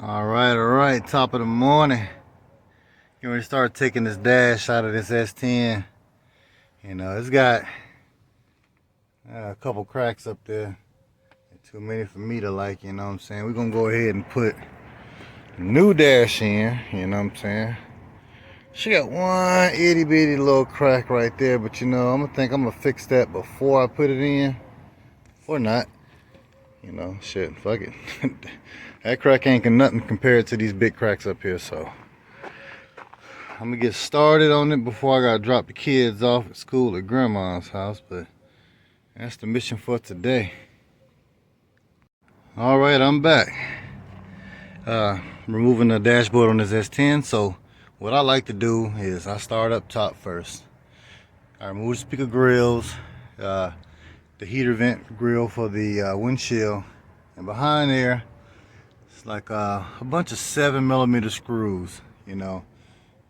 All right, top of the morning. You ready to start taking this dash out of this S10. It's got a couple cracks up there. Too many for me to like, you know what I'm saying? We're going to go ahead and put a new dash in, you know what I'm saying? She got one itty bitty little crack right there, but I'm going to fix that before I put it in. Or not. Shit, fuck it. That crack ain't nothing compared to these big cracks up here, so I'm gonna get started on it before I gotta drop the kids off at school at grandma's house, but that's the mission for today. All right, I'm back. Removing the dashboard on this S10. So what I like to do is I start up top first. I remove the speaker grills, the heater vent grill for the windshield, and behind there it's like a bunch of 7mm screws.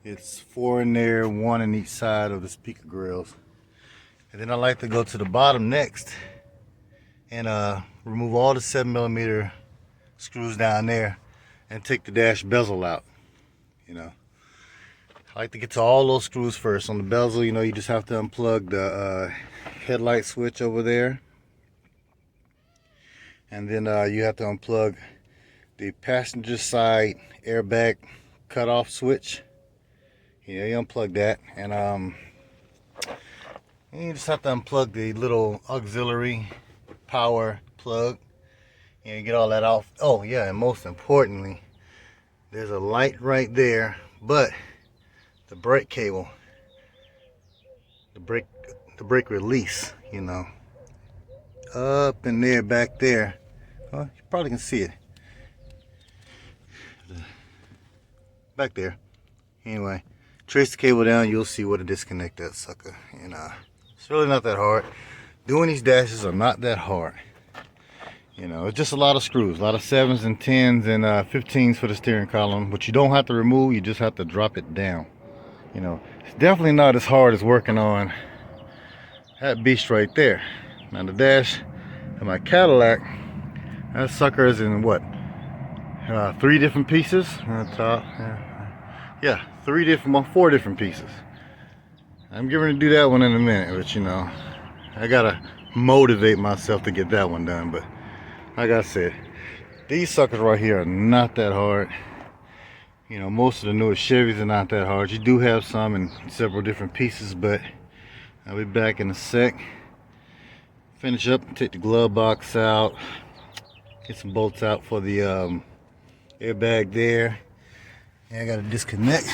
It's 4 in there, 1 in each side of the speaker grills. And then I like to go to the bottom next and remove all the 7mm screws down there and take the dash bezel out. I like to get to all those screws first. On the bezel, you just have to unplug the headlight switch over there. And then you have to unplug the passenger side airbag cutoff switch. You unplug that, and you just have to unplug the little auxiliary power plug. You get all that off. Oh yeah, and most importantly, there's a light right there, but the brake cable, the brake release, up in there, back there. Well, you probably can see it back there. Anyway, trace the cable down, you'll see where to disconnect that sucker. And it's really not that hard. Doing these dashes are not that hard. It's just a lot of screws, a lot of 7s and 10s and 15s for the steering column, but you don't have to remove, you just have to drop it down. It's definitely not as hard as working on that beast right there. Now the dash of my Cadillac, that sucker is in what? 3 different pieces on the top. Yeah, 4 different pieces. I'm getting ready to do that one in a minute, but I gotta motivate myself to get that one done. But like I said, these suckers right here are not that hard. Most of the newest Chevys are not that hard. You do have some in several different pieces, but I'll be back in a sec. Finish up, take the glove box out, get some bolts out for the airbag there. And I gotta disconnect.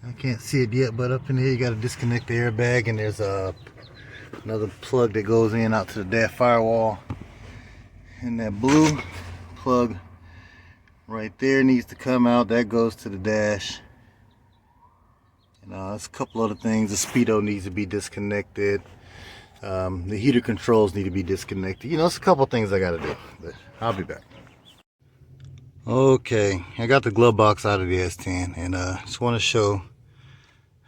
I can't see it yet, but up in here you gotta disconnect the airbag, and there's another plug that goes in out to the dash firewall. And that blue plug right there needs to come out. That goes to the dash. And there's a couple other things. The speedo needs to be disconnected. The heater controls need to be disconnected. It's a couple things I gotta do, but I'll be back. Okay, I got the glove box out of the S10, and just want to show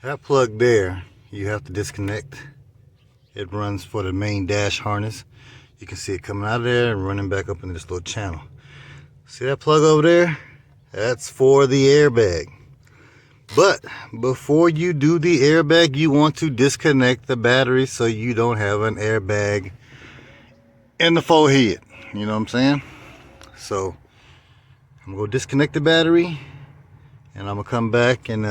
that plug there. You have to disconnect. It runs for the main dash harness. You can see it coming out of there and running back up into this little channel. See that plug over there? That's for the airbag. But before you do the airbag, you want to disconnect the battery so you don't have an airbag in the forehead. You know what I'm saying? So I'm gonna go disconnect the battery, and I'm gonna come back and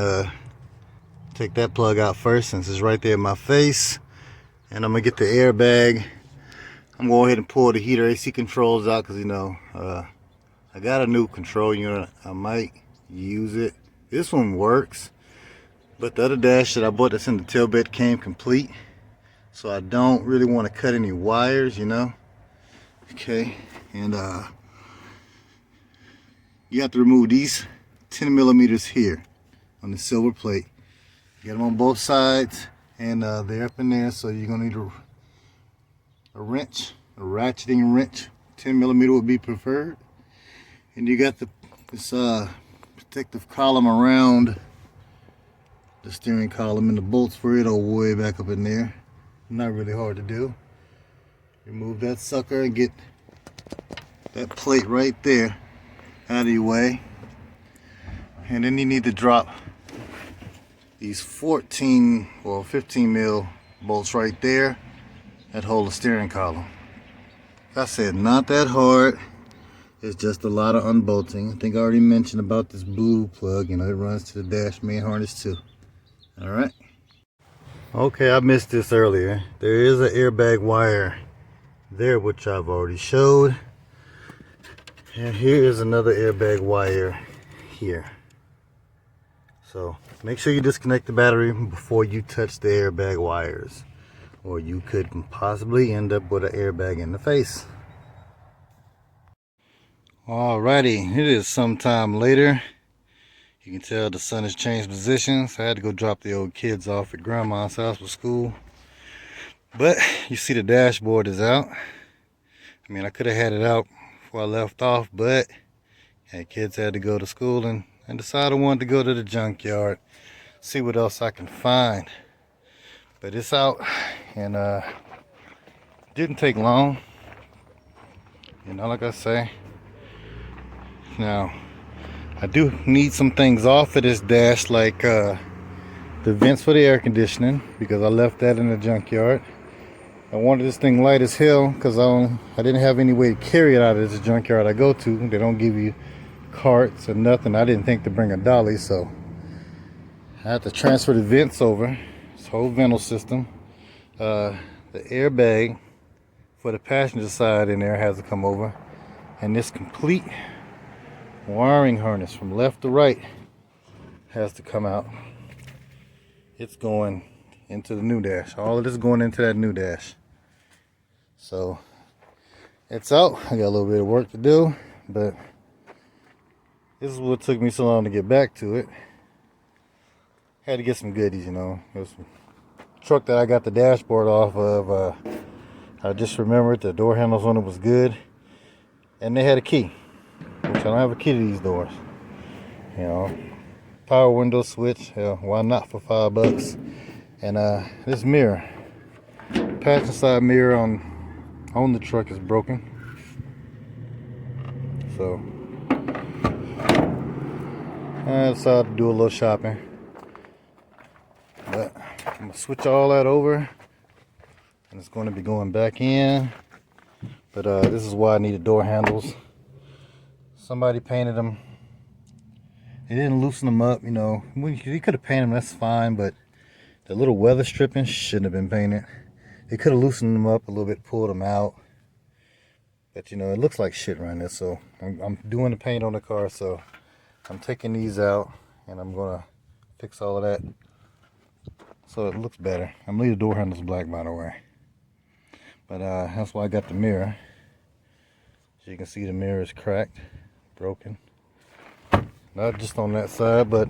take that plug out first since it's right there in my face. And I'm gonna get the airbag. I'm gonna go ahead and pull the heater AC controls out because I got a new control unit. I might use it. This one works, but the other dash that I bought that's in the tailbed came complete, so I don't really want to cut any wires, Okay, and you have to remove these 10mm here on the silver plate. Get them on both sides, and they're up in there, so you're gonna need a wrench, a ratcheting wrench. 10mm would be preferred. And you got this protective column around the steering column, and the bolts for it are way back up in there. Not really hard to do. Remove that sucker and get that plate right there. out of your way. And then you need to drop these 14 or 15 mil bolts right there that hold the steering column. Like I said, not that hard. It's just a lot of unbolting. I think I already mentioned about this blue plug. You know, it runs to the dash main harness too. All right. Okay, I missed this earlier. There is an airbag wire there, which I've already showed. And here is another airbag wire here. So make sure you disconnect the battery before you touch the airbag wires, or you could possibly end up with an airbag in the face. Alrighty, it is sometime later. You can tell the sun has changed positions. I had to go drop the old kids off at grandma's house for school. But you see the dashboard is out. I mean, I could have had it out before I left off, but kids had to go to school and decided I wanted to go to the junkyard, see what else I can find. But it's out, and didn't take long. You know, like I say. Now, I do need some things off of this dash, like the vents for the air conditioning, because I left that in the junkyard. I wanted this thing light as hell because I didn't have any way to carry it out of this junkyard I go to. They don't give you carts or nothing. I didn't think to bring a dolly, so I had to transfer the vents over. This whole vental system. The airbag for the passenger side in there has to come over, and this complete wiring harness from left to right has to come out. It's going into the new dash. All of this is going into that new dash. So it's out. I got a little bit of work to do, but this is what took me so long to get back to it. Had to get some goodies, you know. It was a truck that I got the dashboard off of. I just remembered the door handles on it was good, and they had a key, which I don't have a key to these doors. You know, power window switch. Hell, why not for $5? And this mirror, passenger side mirror on the truck is broken. So I decided to do a little shopping. But I'm gonna switch all that over, and it's going to be going back in. But this is why I needed door handles. Somebody painted them. They didn't loosen them up, you know. You could have painted them, that's fine, but the little weather stripping shouldn't have been painted. They could have loosened them up a little bit, pulled them out. But you know, it looks like shit right now. So I'm doing the paint on the car, so I'm taking these out and I'm gonna fix all of that so it looks better. I'm leaving the door handles black, by the way. But that's why I got the mirror. So you can see the mirror is cracked, broken. Not just on that side, but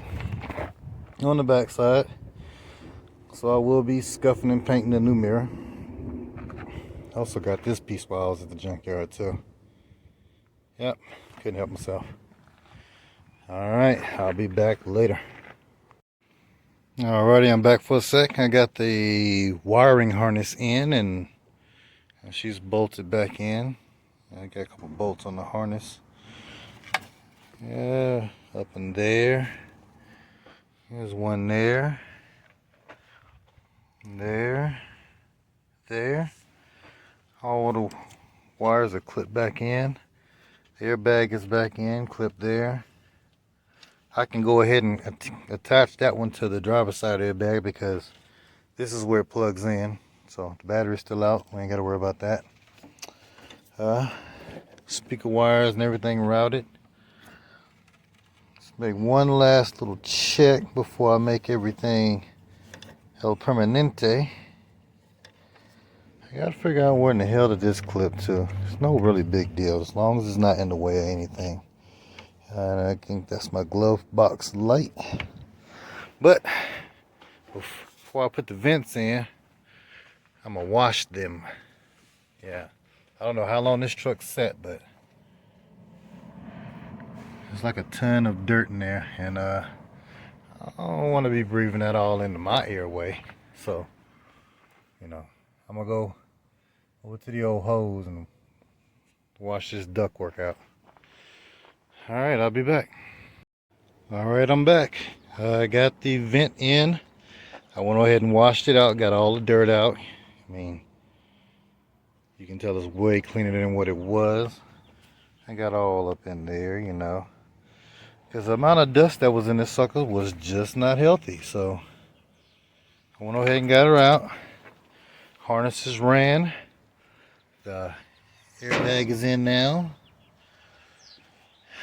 on the back side. So I will be scuffing and painting the new mirror. Also got this piece while I was at the junkyard too. Yep, couldn't help myself. Alright, I'll be back later. Alrighty, I'm back for a sec. I got the wiring harness in, and she's bolted back in. I got a couple bolts on the harness. Yeah, up in there. There's one there. There. There. All the wires are clipped back in. The airbag is back in, clipped there. I can go ahead and attach that one to the driver's side airbag because this is where it plugs in. So the battery's still out. We ain't got to worry about that. Speaker wires and everything routed. Let's make one last little check before I make everything el permanente. I gotta figure out where in the hell did this clip to. It's no really big deal as long as it's not in the way of anything. And I think that's my glove box light. But before I put the vents in, I'm gonna wash them. Yeah, I don't know how long this truck's set, but there's like a ton of dirt in there, and I don't want to be breathing that all into my airway. So, you know, I'm gonna go over to the old hose and wash this ductwork out. All right, I'll be back. All right, I'm back. I got the vent in. I went ahead and washed it out, got all the dirt out. I mean, you can tell it's way cleaner than what it was. I got all up in there, you know, because the amount of dust that was in this sucker was just not healthy. So I went ahead and got her out. Harnesses ran. The airbag is in now.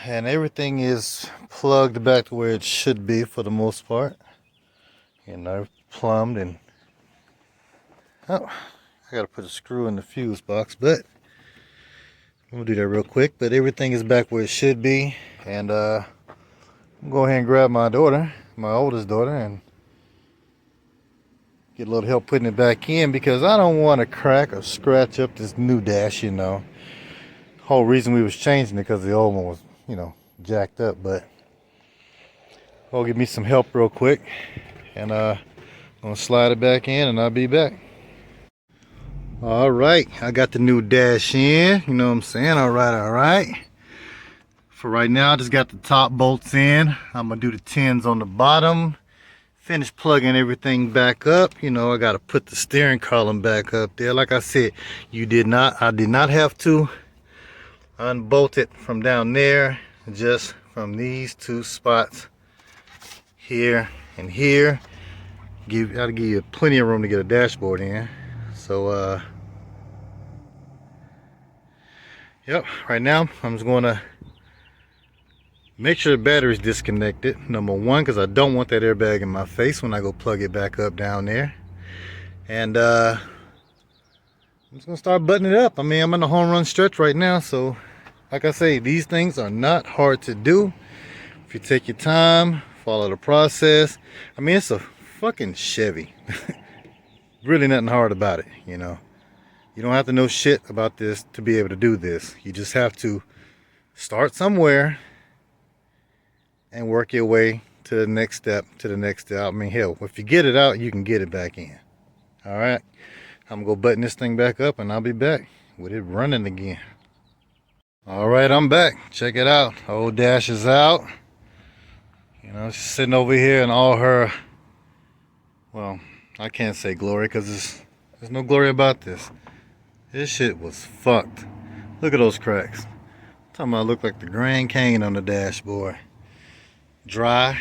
And everything is plugged back to where it should be for the most part. You know, plumbed and... Oh, I gotta put a screw in the fuse box, but I'm gonna do that real quick. But everything is back where it should be. And I'm gonna go ahead and grab my daughter, my oldest daughter, and get a little help putting it back in, because I don't want to crack or scratch up this new dash, you know. Whole reason we was changing it because the old one was, you know, jacked up. But I'll give me some help real quick, and I'm gonna slide it back in, and I'll be back. All right, I got the new dash in, you know what I'm saying? All right. For right now, I just got the top bolts in. I'm gonna do the 10s on the bottom, finish plugging everything back up. You know, I gotta put the steering column back up there. Like I said, I did not have to unbolt it from down there, just from these two spots here and here. Gotta give you plenty of room to get a dashboard in. So yep, right now I'm just gonna make sure the battery's disconnected, number one, because I don't want that airbag in my face when I go plug it back up down there. And I'm just gonna start buttoning it up. I mean, I'm on a home run stretch right now, so like I say, these things are not hard to do if you take your time, follow the process. I mean, it's a fucking Chevy. Really nothing hard about it, you know. You don't have to know shit about this to be able to do this. You just have to start somewhere and work your way to the next step, I mean, hell, if you get it out, you can get it back in. All right, I'm gonna go button this thing back up, and I'll be back with it running again. All right, I'm back. Check it out. Old dash is out. You know, she's sitting over here in all her, well, I can't say glory, because there's no glory about this. This shit was fucked. Look at those cracks. I'm talking about, look like the Grand Canyon on the dashboard. Dry,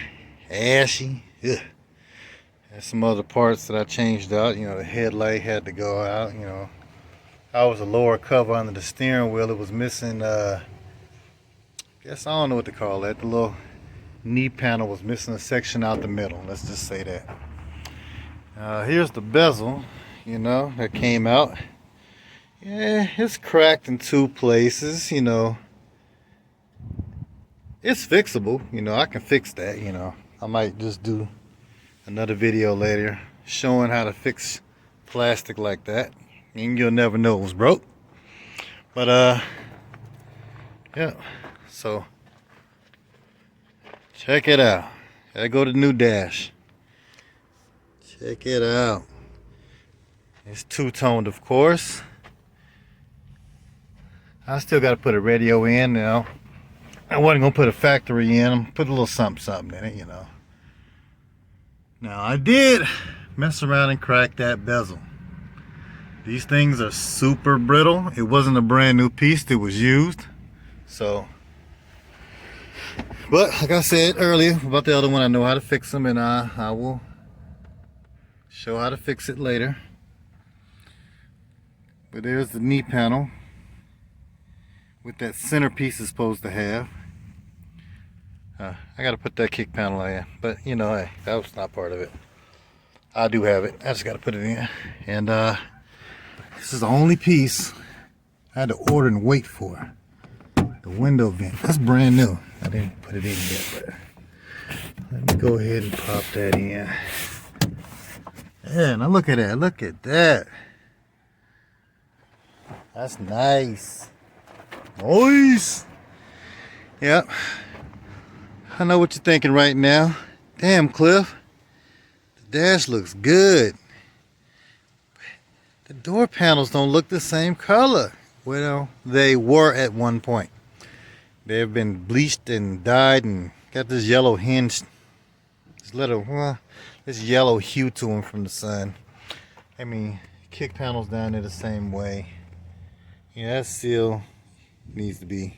ashy. Ugh. There's some other parts that I changed out. You know, the headlight had to go out. You know, I was a lower cover under the steering wheel. It was missing, guess I don't know what to call that. The little knee panel was missing a section out the middle. Let's just say that. Here's the bezel, you know, that came out. Yeah, it's cracked in two places, you know. It's fixable, you know. I can fix that, you know. I might just do another video later showing how to fix plastic like that, and you'll never know it was broke. But yeah, so check it out. I go to the new dash. Check it out. It's two-toned, of course. I still got to put a radio in now. I wasn't gonna put a factory in. I'm put a little something in it, you know. Now I did mess around and crack that bezel. These things are super brittle. It wasn't a brand new piece that was used. So, but like I said earlier about the other one, I know how to fix them, and I will show how to fix it later. But there's the knee panel with that centerpiece is supposed to have. I gotta put that kick panel in, but you know, hey, that was not part of it. I do have it. I just gotta put it in. And this is the only piece I had to order and wait for. The window vent. That's brand new. I didn't put it in yet, but let me go ahead and pop that in. Yeah, now look at that. Look at that. That's nice. Nice. Yep. I know what you're thinking right now. Damn, Cliff. The dash looks good. The door panels don't look the same color. Well, they were at one point. They've been bleached and dyed and got this yellow hinge, this yellow hue to them from the sun. I mean, kick panels down there the same way. Yeah, that seal needs to be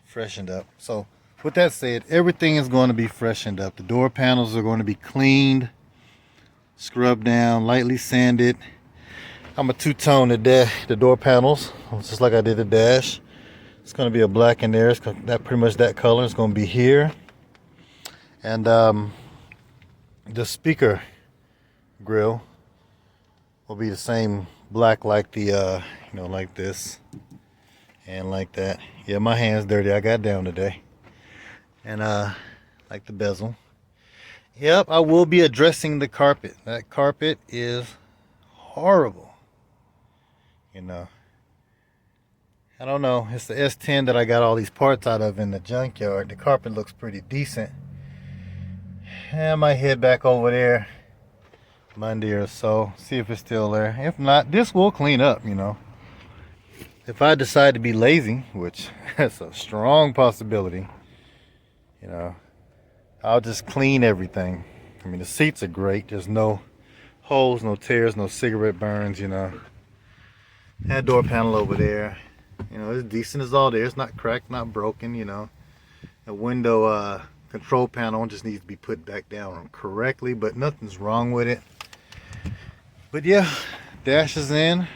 freshened up. So with that said, everything is going to be freshened up. The door panels are going to be cleaned, scrubbed down, lightly sanded. I'm a two-tone the door panels, just like I did the dash. It's going to be a black in there. It's that pretty much that color. It's going to be here. And the speaker grill will be the same black like the like this and like that. Yeah, my hand's dirty. I got down today. And like the bezel. Yep, I will be addressing the carpet. That carpet is horrible. You know, I don't know. It's the S10 that I got all these parts out of in the junkyard. The carpet looks pretty decent. I might head back over there Monday or so, see if it's still there. If not, this will clean up, you know. If I decide to be lazy, which that's a strong possibility, you know, I'll just clean everything. I mean, the seats are great. There's no holes, no tears, no cigarette burns, you know. That door panel over there, you know, it's decent as all there. It's not cracked, not broken, you know. The window control panel just needs to be put back down correctly, but nothing's wrong with it. But yeah, dash is in.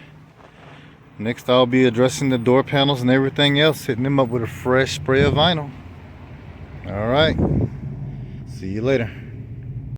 Next I'll be addressing the door panels and everything else, hitting them up with a fresh spray of vinyl. All right, see you later.